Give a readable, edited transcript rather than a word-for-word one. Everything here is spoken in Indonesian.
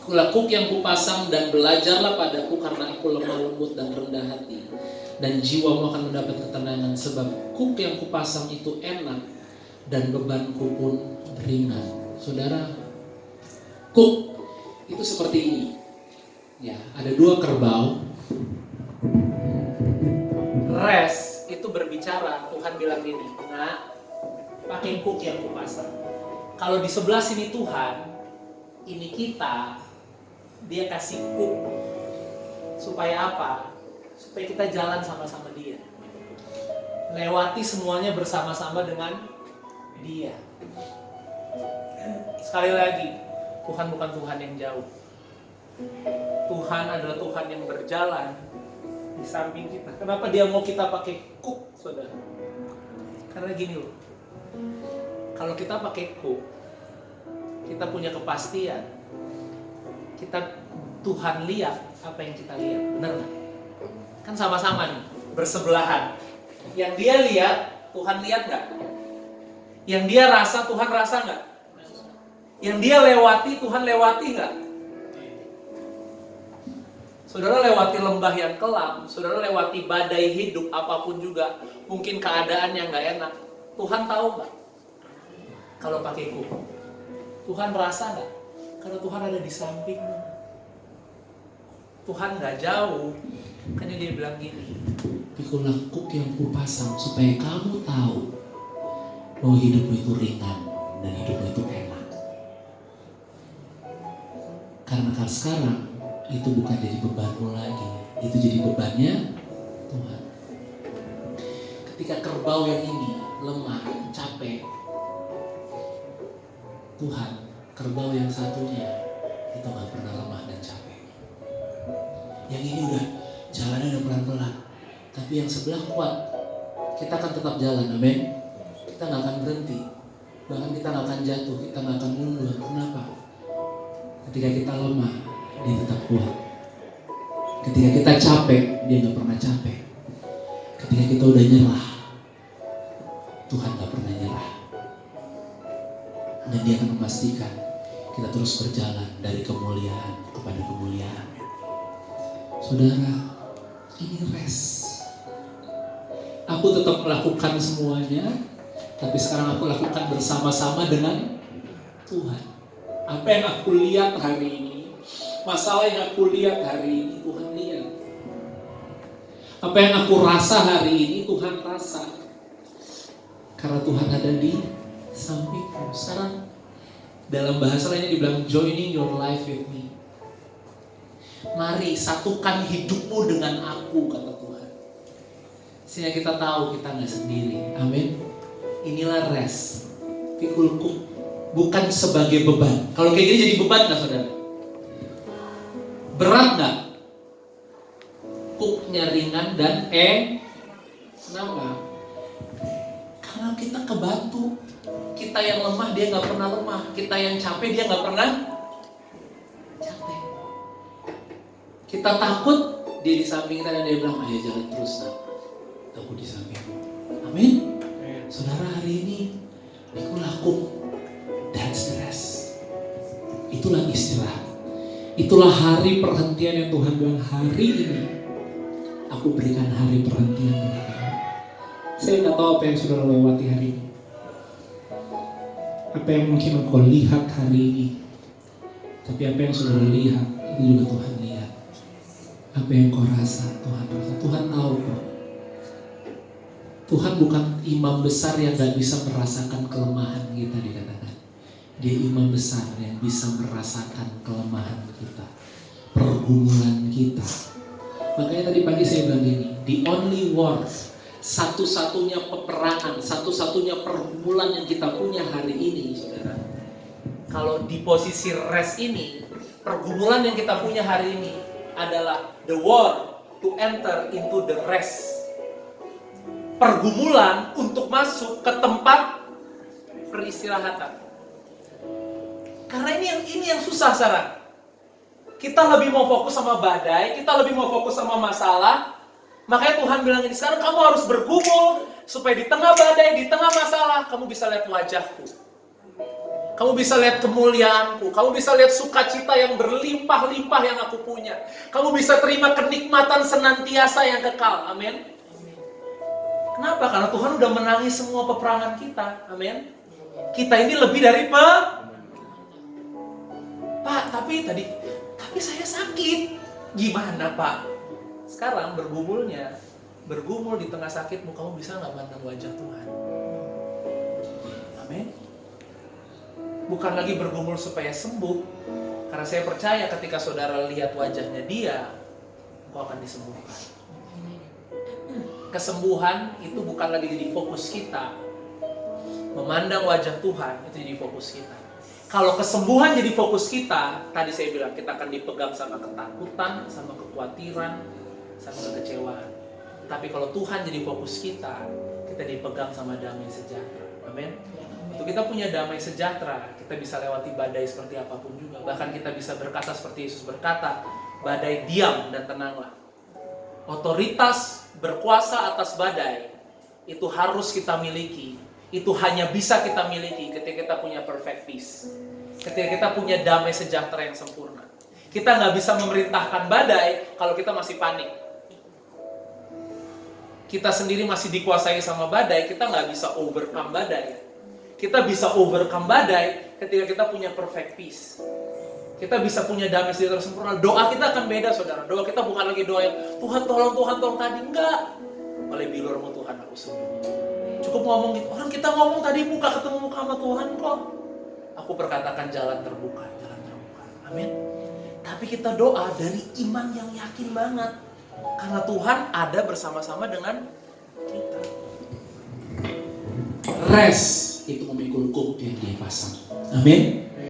Ikulah kuk yang kupasang dan belajarlah padaku karena aku lemah lembut dan rendah hati. Dan jiwamu akan mendapat ketenangan sebab kuk yang kupasang itu enak dan bebanku pun ringan. Saudara, kuk itu seperti ini. Ya, ada dua kerbau. Res itu berbicara, Tuhan bilang gini, nah pakai kuk yang kupasang. Kalau di sebelah sini Tuhan, ini kita, dia kasih kuk. Supaya apa? Supaya kita jalan sama-sama dia. Lewati semuanya bersama-sama dengan dia. Sekali lagi, Tuhan bukan Tuhan yang jauh. Tuhan adalah Tuhan yang berjalan di samping kita. Kenapa dia mau kita pakai kuk, saudara? Karena gini loh. Kalau kita pakai kuk, kita punya kepastian. Tuhan lihat apa yang kita lihat, benar nggak? Kan sama-sama nih, bersebelahan. Yang dia lihat, Tuhan lihat nggak? Yang dia rasa, Tuhan rasa nggak? Yang dia lewati, Tuhan lewati nggak? Saudara lewati lembah yang kelam, saudara lewati badai hidup apapun juga, mungkin keadaan yang nggak enak, Tuhan tahu nggak? Kalau pakai kuk, Tuhan rasa nggak? Karena Tuhan ada di sampingmu. Tuhan nggak jauh, makanya dia bilang gini, pikulah kuk yang kupasang supaya kamu tahu bahwa hidupmu itu ringan dan hidupmu itu enak. Karena sekarang itu bukan jadi bebanmu lagi, itu jadi bebannya Tuhan. Ketika kerbau yang ini lemah, capek, Tuhan, kerbau yang satunya itu gak pernah lemah dan capek. Yang ini udah jalannya udah pelan-pelan, tapi yang sebelah kuat. Kita akan tetap jalan, amin. Kita gak akan berhenti, bahkan kita gak akan jatuh, kita gak akan mundur. Kenapa? Ketika kita lemah, dia tetap kuat. Ketika kita capek, dia gak pernah capek. Ketika kita udah nyerah, Tuhan gak pernah nyerah. Dan dia akan memastikan kita terus berjalan dari kemuliaan kepada kemuliaan. Saudara, ini rest. Aku tetap melakukan semuanya, tapi sekarang aku lakukan bersama-sama dengan Tuhan. Apa yang aku lihat hari ini, masalah yang aku lihat hari ini, Tuhan lihat. Apa yang aku rasa hari ini, Tuhan rasa. Karena Tuhan ada di sampingku. Sekarang dalam bahasa lainnya dibilang joining your life with me. Mari satukan hidupmu dengan aku, kata Tuhan. Sehingga kita tahu kita gak sendiri. Amin. Inilah rest. Pikul kuk. Bukan sebagai beban. Kalau kayak gini jadi beban gak, saudara? Berat gak? Kuknya ringan dan kenapa? Karena kita kebantu. Kita yang lemah, dia gak pernah lemah. Kita yang capek, dia gak pernah capek. Kita takut, dia di samping kita dan dia bilang, ayo jalan terus, nak. Aku di sampingmu. Amin. Saudara, hari ini ikulah kuk. That's the rest. Itulah istirahat. Itulah hari perhentian yang Tuhan bilang, hari ini aku berikan hari perhentian bagi kamu. Saya gak tahu apa yang saudara lewati hari ini. Apa yang mungkin engkau lihat hari ini. Tapi apa yang saudara lihat, itu juga Tuhan lihat. Apa yang kau rasa, Tuhan rasa. Tuhan tahu kok. Tuhan bukan imam besar yang gak bisa merasakan kelemahan kita, dikatakan. Dia imam besar yang bisa merasakan kelemahan kita, pergumulan kita. Makanya tadi pagi saya bilang gini, the only war, satu-satunya peperangan, satu-satunya pergumulan yang kita punya hari ini, saudara. Kalau di posisi rest ini, pergumulan yang kita punya hari ini adalah the war to enter into the rest. Pergumulan untuk masuk ke tempat peristirahatan. Karena ini yang susah, Sarah. Kita lebih mau fokus sama badai, kita lebih mau fokus sama masalah. Makanya Tuhan bilang ini, sekarang kamu harus bergumul supaya di tengah badai, di tengah masalah, kamu bisa lihat wajahku. Kamu bisa lihat kemuliaanku. Kamu bisa lihat sukacita yang berlimpah-limpah yang aku punya. Kamu bisa terima kenikmatan senantiasa yang kekal. Amin. Kenapa? Karena Tuhan udah menangi semua peperangan kita. Amin. Kita ini lebih dari Pak, tapi saya sakit. Gimana, Pak? Sekarang bergumul di tengah sakitmu, kamu bisa nggak mandang wajah Tuhan? Amin. Bukan lagi bergumul supaya sembuh, karena saya percaya ketika saudara lihat wajahnya dia, engkau akan disembuhkan. Kesembuhan itu bukan lagi jadi fokus kita. Memandang wajah Tuhan itu jadi fokus kita. Kalau kesembuhan jadi fokus kita, tadi saya bilang kita akan dipegang sama ketakutan, sama kekhawatiran, sama kekecewaan. Tapi kalau Tuhan jadi fokus kita dipegang sama damai sejahtera. Amin. Untuk kita punya damai sejahtera, kita bisa lewati badai seperti apapun juga. Bahkan kita bisa berkata seperti Yesus berkata, badai diam dan tenanglah. Otoritas berkuasa atas badai itu harus kita miliki. Itu hanya bisa kita miliki ketika kita punya perfect peace. Ketika kita punya damai sejahtera yang sempurna. Kita nggak bisa memerintahkan badai kalau kita masih panik. Kita sendiri masih dikuasai sama badai, kita nggak bisa overcome badai. Kita bisa overcome badai ketika kita punya perfect peace. Kita bisa punya damai sejahtera sempurna. Doa kita akan beda, saudara. Doa kita bukan lagi doa yang Tuhan tolong tadi. Enggak. Oleh bilurmu Tuhan aku sembuh. Cukup ngomong gitu. Orang kita ngomong tadi ketemu muka sama Tuhan kok. Aku perkatakan jalan terbuka. Amin. Tapi kita doa dari iman yang yakin banget. Karena Tuhan ada bersama-sama dengan kita. Rest itu memikul kuk yang dia pasang. Amin.